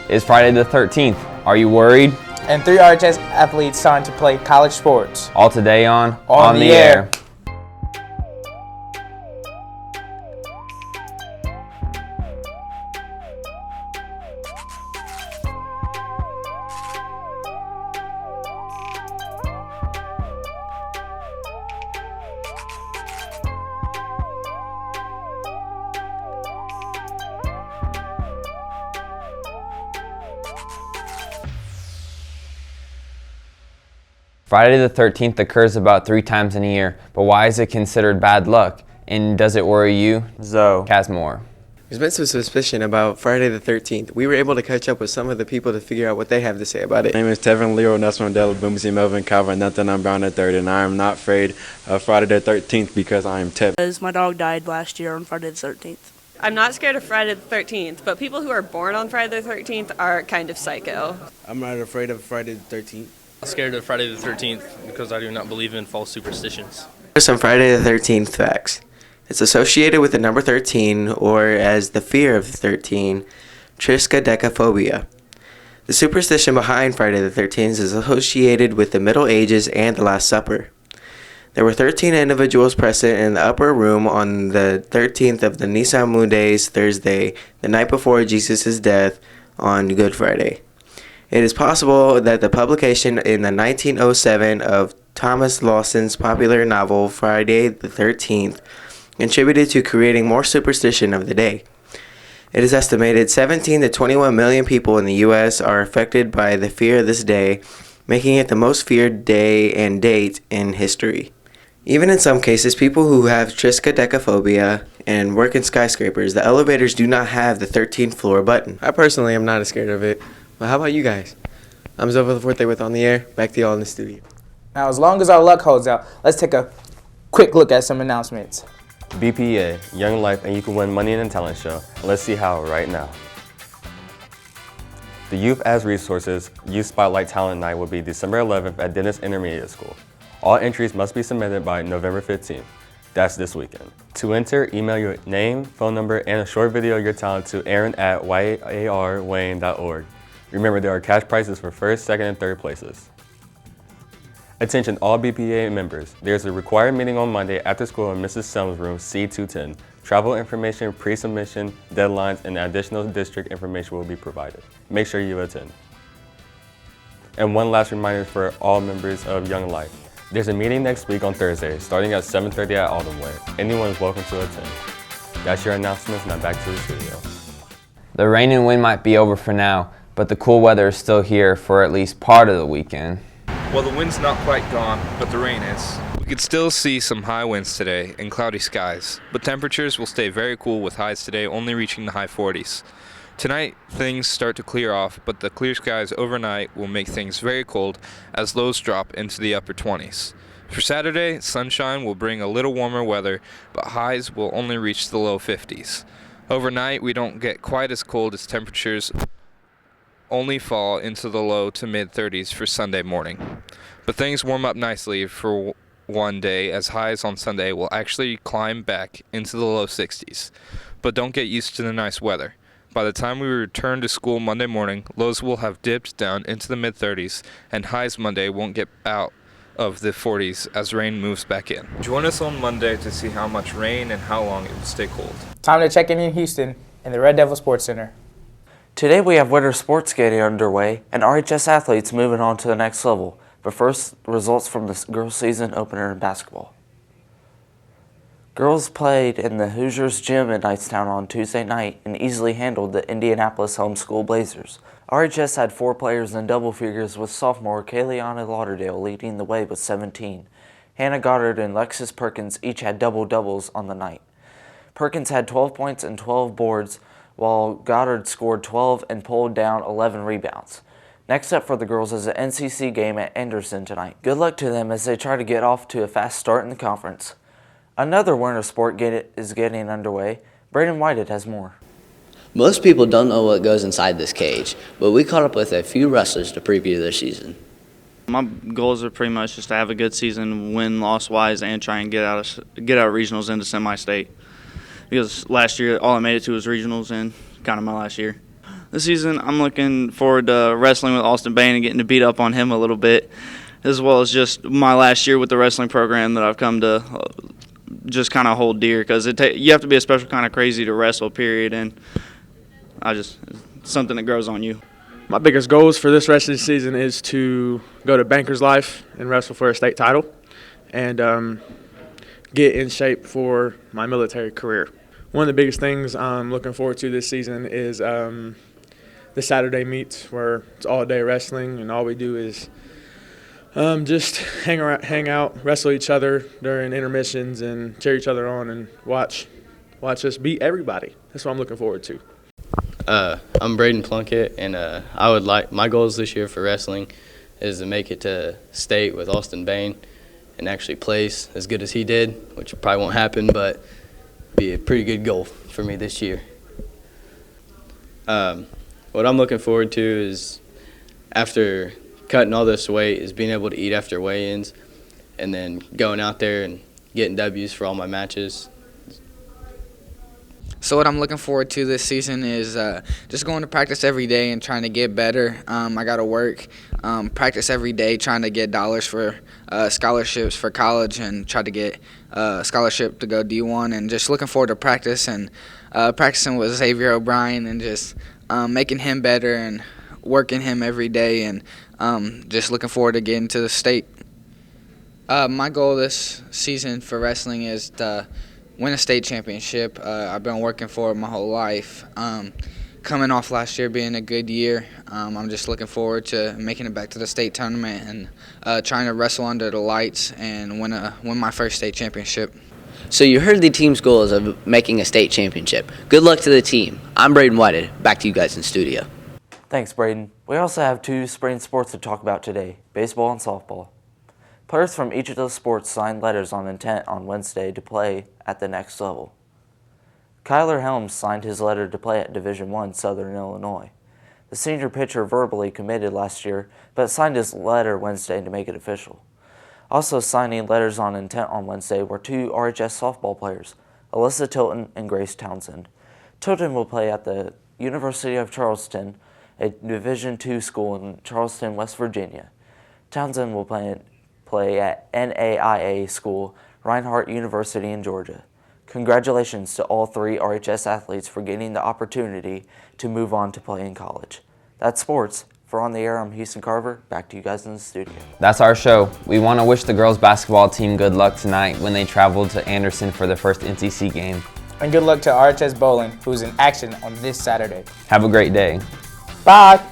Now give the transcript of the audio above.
is Friday the 13th. Are you worried? And 3 RHS athletes signed to play college sports. All today on the Air. Friday the 13th occurs about 3 times in a year, but why is it considered bad luck? And does it worry you? Zoe has more. There's been some suspicion about Friday the 13th. We were able to catch up with some of the people to figure out what they have to say about it. My name is Tevin Leo, Nelson Mandela, Boomersy, Melvin, Calvin, Nathan, I'm Brown III, and I am not afraid of Friday the 13th because I am Tevin. Because my dog died last year on Friday the 13th. I'm not scared of Friday the 13th, but people who are born on Friday the 13th are kind of psycho. I'm not afraid of Friday the 13th. I'm scared of Friday the 13th because I do not believe in false superstitions. Here's some Friday the 13th facts. It's associated with the number 13, or as the fear of 13, triskaidekaphobia. The superstition behind Friday the 13th is associated with the Middle Ages and the Last Supper. There were 13 individuals present in the upper room on the 13th of the Nisan Moon Days, Thursday, the night before Jesus' death on Good Friday. It is possible that the publication in the 1907 of Thomas Lawson's popular novel Friday the 13th contributed to creating more superstition of the day. It is estimated 17 to 21 million people in the U.S. are affected by the fear of this day, making it the most feared day and date in history. Even in some cases, people who have triskaidekaphobia and work in skyscrapers, the elevators do not have the 13th floor button. I personally am not as scared of it. But how about you guys? I'm Zova Forte with On the Air. Back to y'all in the studio. Now, as long as our luck holds out, let's take a quick look at some announcements. BPA, Young Life, and you can win money in a talent show. Let's see how right now. The Youth as Resources Youth Spotlight Talent Night will be December 11th at Dennis Intermediate School. All entries must be submitted by November 15th. That's this weekend. To enter, email your name, phone number, and a short video of your talent to aaron@yarwayne.org. Remember, there are cash prizes for first, second, and third places. Attention all BPA members. There's a required meeting on Monday after school in Mrs. Selms' room C210. Travel information, pre-submission, deadlines, and additional district information will be provided. Make sure you attend. And one last reminder for all members of Young Life. There's a meeting next week on Thursday, starting at 7:30 at Alden Way. Anyone is welcome to attend. That's your announcements, now back to the studio. The rain and wind might be over for now, but the cool weather is still here for at least part of the weekend. Well, the wind's not quite gone, but the rain is. We could still see some high winds today and cloudy skies, but temperatures will stay very cool with highs today only reaching the high 40s. Tonight, things start to clear off, but the clear skies overnight will make things very cold as lows drop into the upper 20s. For Saturday, sunshine will bring a little warmer weather, but highs will only reach the low 50s. Overnight, we don't get quite as cold as temperatures only fall into the low to mid 30s for Sunday morning. But things warm up nicely for one day as highs on Sunday will actually climb back into the low 60s. But don't get used to the nice weather. By the time we return to school Monday morning, lows will have dipped down into the mid 30s and highs Monday won't get out of the 40s as rain moves back in. Join us on Monday to see how much rain and how long it will stay cold. Time to check in Houston in the Red Devil Sports Center. Today we have winter sports getting underway and RHS athletes moving on to the next level. But first, results from the girls' season opener in basketball. Girls played in the Hoosiers gym at Knightstown on Tuesday night and easily handled the Indianapolis homeschool Blazers. RHS had 4 players in double figures with sophomore Kayleana Lauderdale leading the way with 17. Hannah Goddard and Lexis Perkins each had double-doubles on the night. Perkins had 12 points and 12 boards, while Goddard scored 12 and pulled down 11 rebounds. Next up for the girls is an NCC game at Anderson tonight. Good luck to them as they try to get off to a fast start in the conference. Another winter sport is getting underway. Braden Whitehead has more. Most people don't know what goes inside this cage, but we caught up with a few wrestlers to preview their season. My goals are pretty much just to have a good season, win-loss wise, and try and get out of regionals into semi-state. Because last year, all I made it to was regionals, and kind of my last year. This season, I'm looking forward to wrestling with Austin Bain and getting to beat up on him a little bit, as well as just my last year with the wrestling program that I've come to just kind of hold dear, because you have to be a special kind of crazy to wrestle, period, and it's something that grows on you. My biggest goals for this wrestling season is to go to Bankers Life and wrestle for a state title and get in shape for my military career. One of the biggest things I'm looking forward to this season is the Saturday meets, where it's all day wrestling and all we do is just hang out, wrestle each other during intermissions and cheer each other on and watch us beat everybody. That's what I'm looking forward to. I'm Braden Plunkett, and my goals this year for wrestling is to make it to state with Austin Bain and actually place as good as he did, which probably won't happen, but be a pretty good goal for me this year. What I'm looking forward to is, after cutting all this weight, is being able to eat after weigh-ins and then going out there and getting W's for all my matches. So what I'm looking forward to this season is just going to practice every day and trying to get better. I got to work, practice every day, trying to get dollars for scholarships for college and try to get a scholarship to go D1, and just looking forward to practice and practicing with Xavier O'Brien and just making him better and working him every day, and just looking forward to getting to the state. My goal this season for wrestling is to win a state championship. I've been working for it my whole life. Coming off last year being a good year, I'm just looking forward to making it back to the state tournament and trying to wrestle under the lights and win my first state championship. So you heard the team's goals of making a state championship. Good luck to the team. I'm Braden Whitehead. Back to you guys in studio. Thanks, Braden. We also have two spring sports to talk about today, baseball and softball. Players from each of those sports signed letters of intent on Wednesday to play at the next level. Kyler Helms signed his letter to play at Division I Southern Illinois. The senior pitcher verbally committed last year, but signed his letter Wednesday to make it official. Also signing letters of intent on Wednesday were two RHS softball players, Alyssa Tilton and Grace Townsend. Tilton will play at the University of Charleston, a Division II school in Charleston, West Virginia. Townsend will play at NAIA school, Reinhardt University in Georgia. Congratulations to all three RHS athletes for getting the opportunity to move on to play in college. That's sports. For On the Air, I'm Houston Carver. Back to you guys in the studio. That's our show. We want to wish the girls basketball team good luck tonight when they travel to Anderson for their first NCC game. And good luck to RHS Bowling, who's in action on this Saturday. Have a great day. Bye.